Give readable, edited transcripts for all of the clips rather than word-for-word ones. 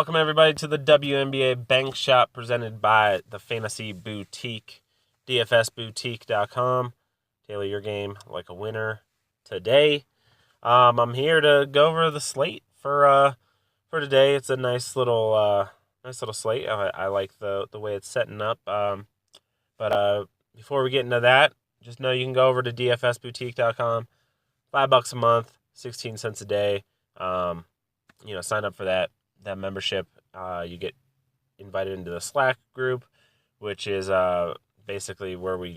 Welcome, everybody, to the WNBA Bank Shop presented by the Fantasy Boutique, DFSboutique.com. Tailor your game like a winner today. I'm here to go over the slate for today. It's a nice little slate. I like the way it's setting up. But before we get into that, just know you can go over to DFSboutique.com. $5 a month, 16 cents a day. Sign up for that membership. You get invited into the Slack group, which is basically where we're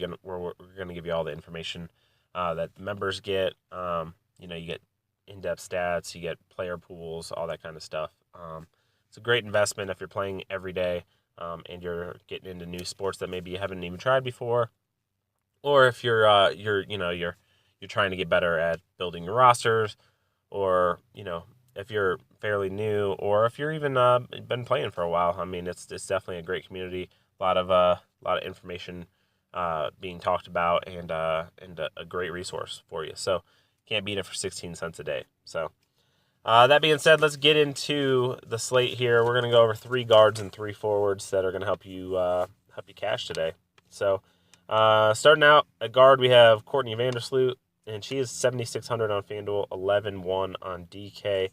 gonna give you all the information that the members get. You get in-depth stats, you get player pools, all that kind of stuff. It's a great investment if you're playing every day, and you're getting into new sports that maybe you haven't even tried before, or if you're trying to get better at building your rosters, or if you're fairly new, or if you're even been playing for a while. I mean, it's definitely a great community. A lot of information being talked about, and a great resource for you. So can't beat it for 16 cents a day. So that being said, let's get into the slate here. We're gonna go over 3 guards and 3 forwards that are gonna help you cash today. So starting out at guard, we have Courtney Vandersloot, and she is 7,600 on FanDuel, 11-1 on DK.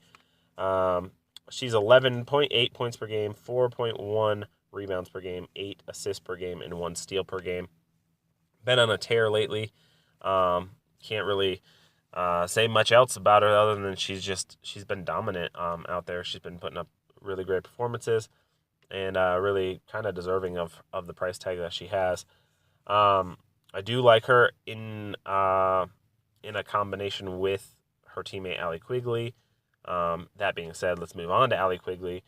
She's 11.8 points per game, 4.1 rebounds per game, 8 assists per game, and 1 steal per game. Been on a tear lately. Can't really say much else about her other than she's been dominant out there. She's been putting up really great performances, and really kind of deserving of the price tag that she has. I do like her in a combination with her teammate Allie Quigley. That being said, let's move on to Allie Quigley.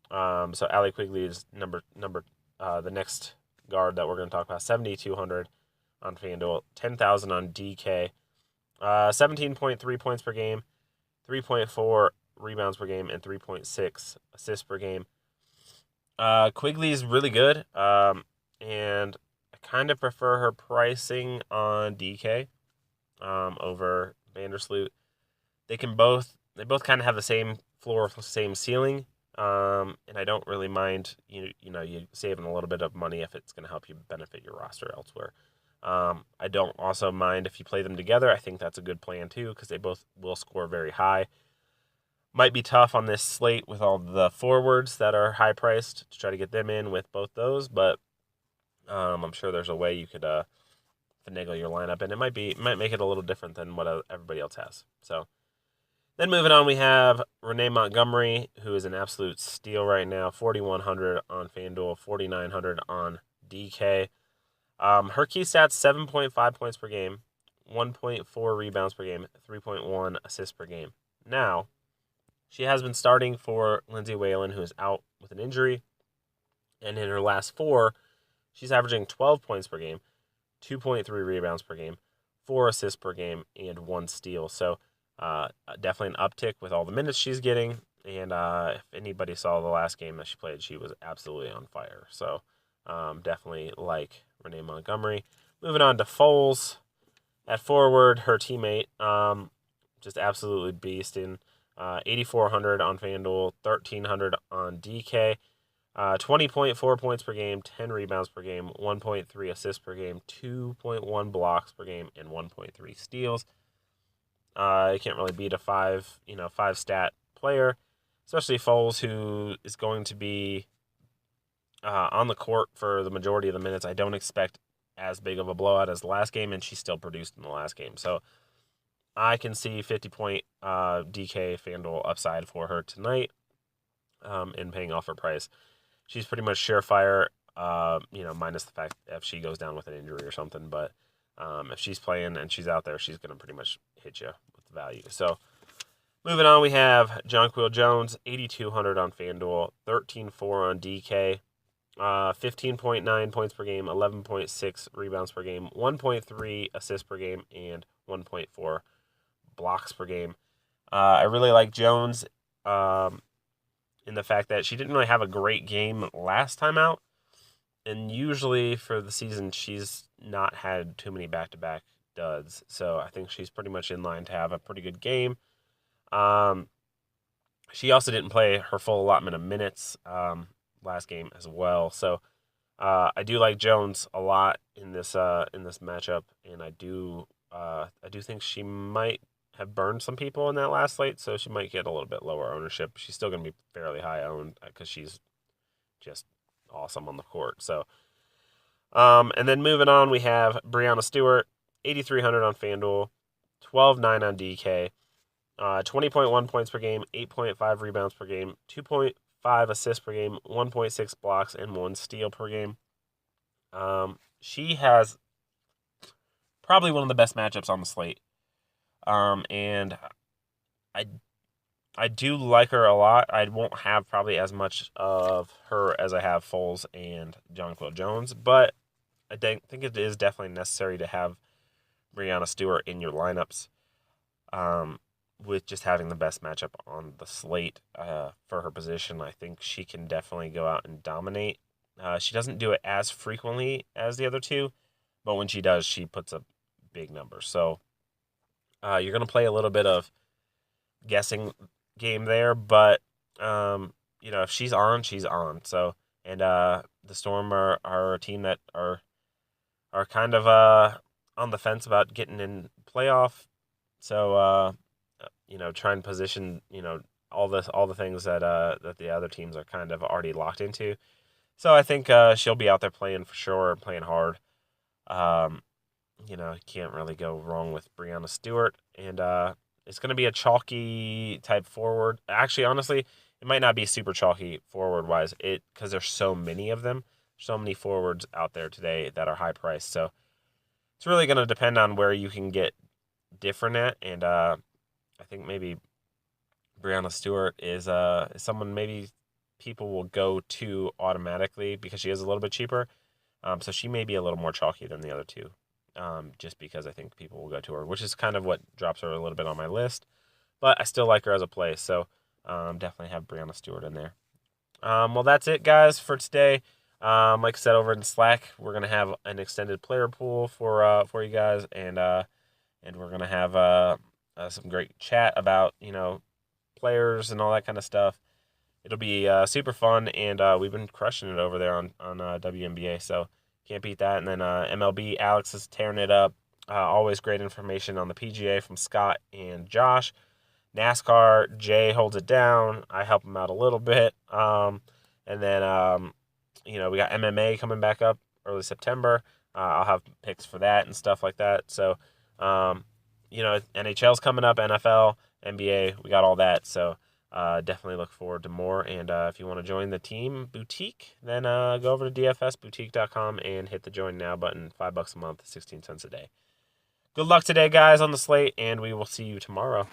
So Allie Quigley is the next guard that we're going to talk about. 7,200 on FanDuel, 10,000 on DK, 17.3 points per game, 3.4 rebounds per game, and 3.6 assists per game. Quigley is really good, and I kind of prefer her pricing on DK over Vandersloot. They both kind of have the same floor, same ceiling, and I don't really mind you saving a little bit of money if it's going to help you benefit your roster elsewhere. I don't also mind if you play them together. I think that's a good plan too, because they both will score very high. Might be tough on this slate with all the forwards that are high priced to try to get them in with both those, but I'm sure there's a way you could finagle your lineup, and it might make it a little different than what everybody else has. So then moving on, we have Renee Montgomery, who is an absolute steal right now. 4,100 on FanDuel, 4,900 on DK. Her key stats: 7.5 points per game, 1.4 rebounds per game, 3.1 assists per game. Now, she has been starting for Lindsay Whalen, who is out with an injury, and in her last 4, she's averaging 12 points per game, 2.3 rebounds per game, 4 assists per game, and 1 steal. So definitely an uptick with all the minutes she's getting. And if anybody saw the last game that she played, she was absolutely on fire. So definitely like Renee Montgomery. Moving on to Foles at forward, her teammate, just absolutely beasting. 8,400 on FanDuel, 1,300 on DK. 20.4 points per game, 10 rebounds per game, 1.3 assists per game, 2.1 blocks per game, and 1.3 steals. You can't really beat a 5 stat player, especially Foles, who is going to be on the court for the majority of the minutes. I don't expect as big of a blowout as the last game, and she still produced in the last game. So I can see 50-point DK FanDuel upside for her tonight, in paying off her price. She's pretty much surefire, minus the fact if she goes down with an injury or something. But if she's playing and she's out there, she's going to pretty much hit you with the value. So moving on, we have Jonquil Jones, 8,200 on FanDuel, 13.4 on DK, 15.9 points per game, 11.6 rebounds per game, 1.3 assists per game, and 1.4 blocks per game. I really like Jones in the fact that she didn't really have a great game last time out. And usually for the season, she's not had too many back-to-back duds. So I think she's pretty much in line to have a pretty good game. Her She also didn't play her full allotment of minutes last game as well. So I do like Jones a lot in this matchup, and I do think she might have burned some people in that last slate, so she might get a little bit lower ownership. She's still going to be fairly high owned because she's just awesome on the court. So, and then moving on, we have Breanna Stewart, 8,300 on FanDuel, 12.9 on DK, 20.1 points per game, 8.5 rebounds per game, 2.5 assists per game, 1.6 blocks, and 1 steal per game. She has probably one of the best matchups on the slate. And I do like her a lot. I won't have probably as much of her as I have Foles and Jonquil Jones, but I think it is definitely necessary to have Breanna Stewart in your lineups, with just having the best matchup on the slate for her position. I think she can definitely go out and dominate. She doesn't do it as frequently as the other two, but when she does, she puts up big numbers. So you're going to play a little bit of guessing game there, but if she's on, she's on. So, and the Storm are a team that are kind of on the fence about getting in playoff. So try and position all the things that the other teams are kind of already locked into. So I think she'll be out there playing for sure, playing hard. Can't really go wrong with Breanna Stewart, and it's going to be a chalky type forward. Actually, honestly, it might not be super chalky forward wise, because there's so many of them, so many forwards out there today that are high priced. So it's really going to depend on where you can get different at, and I think maybe Breanna Stewart is someone maybe people will go to automatically because she is a little bit cheaper. So she may be a little more chalky than the other two, just because I think people will go to her, which is kind of what drops her a little bit on my list. But I still like her as a play, so definitely have Breanna Stewart in there. Well, that's it, guys, for today. Like I said, over in Slack, we're gonna have an extended player pool for you guys, and we're gonna have some great chat about players and all that kind of stuff. It'll be super fun, and we've been crushing it over there on WNBA, so can't beat that. And then MLB, Alex is tearing it up. Always great information on the PGA from Scott and Josh. NASCAR, Jay holds it down. I help him out a little bit. And then, we got MMA coming back up early September. I'll have picks for that and stuff like that. So, NHL's coming up, NFL, NBA, we got all that. So, definitely look forward to more. And if you want to join the team boutique, then go over to dfsboutique.com and hit the join now button. $5 a month, 16 cents a day. Good luck today, guys, on the slate, and we will see you tomorrow.